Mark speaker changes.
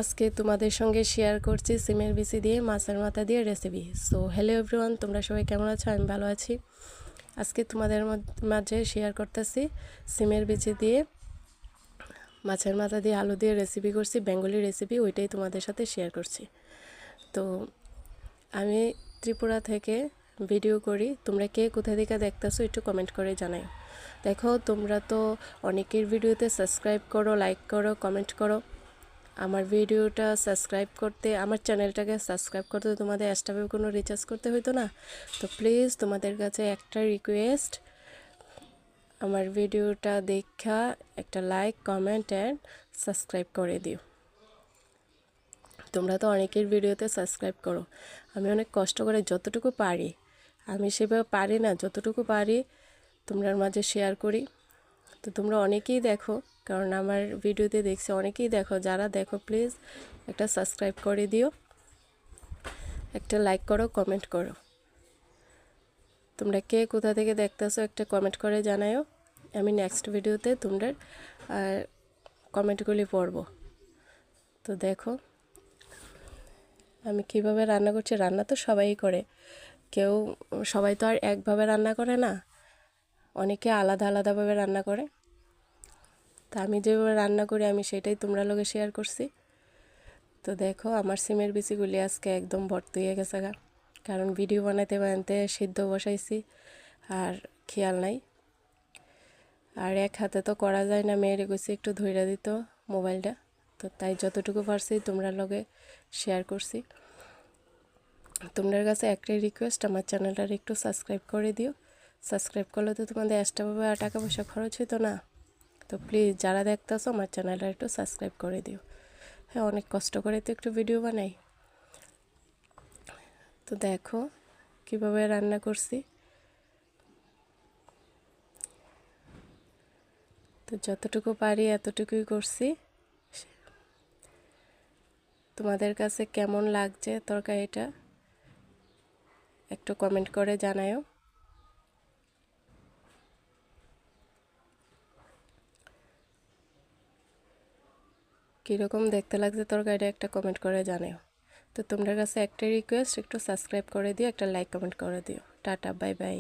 Speaker 1: আজকে তোমাদের সঙ্গে শেয়ার করছি সিমের বিচি দিয়ে মাছের মাথা দিয়ে রেসিপি। সো হ্যালো এভরিওয়ান, তোমরা সবাই কেমন আছো? আমি ভালো আছি। আজকে তোমাদের মাঝে শেয়ার করতেছি সিমের বিচি দিয়ে মাছের মাথা দিয়ে আলু দিয়ে রেসিপি করছি, বেঙ্গলি রেসিপি, ওইটাই তোমাদের সাথে শেয়ার করছি। তো আমি ত্রিপুরা থেকে ভিডিও করি, তোমরা কে কোথা থেকে দেখতেছো একটু কমেন্ট করে জানাও। দেখো, তোমরা তো অনেকের ভিডিওতে সাবস্ক্রাইব করো, লাইক করো, কমেন্ট করো। আমার ভিডিওটা সাবস্ক্রাইব করতে, আমার চ্যানেলটাকে সাবস্ক্রাইব করতে তোমাদের এক্সট্রা কোনো রিচার্জ করতে হইতো না। তো প্লিজ তোমাদের কাছে একটা রিকোয়েস্ট, আমার ভিডিওটা দেখা একটা লাইক, কমেন্ট অ্যান্ড সাবস্ক্রাইব করে দিও। তোমরা তো অনেকের ভিডিওতে সাবস্ক্রাইব করো, আমি অনেক কষ্ট করে যতটুকু পারি, আমি সেভাবে পারি না, যতটুকু পারি তোমরার মাঝে শেয়ার করি। তো তোমরা অনেকেই দেখো, কারণ আমার ভিডিওতে দেখছি অনেকেই দেখো, যারা দেখো প্লিজ একটা সাবস্ক্রাইব করে দিও, একটা লাইক করো, কমেন্ট করো। তোমরা কে কোথা থেকে দেখতেছো একটা কমেন্ট করে জানাও, আমি নেক্সট ভিডিওতে তোমরা কমেন্টগুলি পড়ব। তো দেখো আমি কিভাবে রান্না করছি। রান্না তো সবাই করে, সবাই তো আর একভাবে রান্না করে না, অনেকে আলাদা আলাদাভাবে রান্না করে। তা আমি যেভাবে রান্না করি আমি সেটাই তোমরা লগে শেয়ার করছি। তো দেখো আমার সিমের বিচিগুলি আজকে একদম ভর্তি হয়ে গেছে গা, কারণ ভিডিও বানাতে বানাতে সিদ্ধ বসাইছি আর খেয়াল নাই। আর এক হাতে তো করা যায় না, মেয়েরে কইছি একটু ধইরা দিত মোবাইলটা, তো তাই যতটুকু পারছি তোমরা লগে শেয়ার করছি। তোমাদের কাছে একটাই রিকোয়েস্ট, আমার চ্যানেলটার একটু সাবস্ক্রাইব করে দিও। সাবস্ক্রাইব করলে তো তোমাদের এক্সট্রাভাবে টাকা পয়সা খরচ হইতো না। তো প্লিজ যারা দেখতেছো আমার চ্যানেলটা একটু সাবস্ক্রাইব করে দিও। হ্যাঁ, অনেক কষ্ট করে তো একটু ভিডিও বানাই। তো দেখো কিভাবে রান্না করছি। তো যতটুকু পারি এতটুকুই করছি। তোমাদের কাছে কেমন লাগছে তরকারিটা একটু কমেন্ট করে জানাও। কীরকম দেখতে লাগছে তরকারিটা একটা কমেন্ট করে জানাও। তো তোমাদের কাছে একটা রিকোয়েস্ট, একটু সাবস্ক্রাইব করে দিও, একটা লাইক কমেন্ট করে দিও। Tata, bye bye.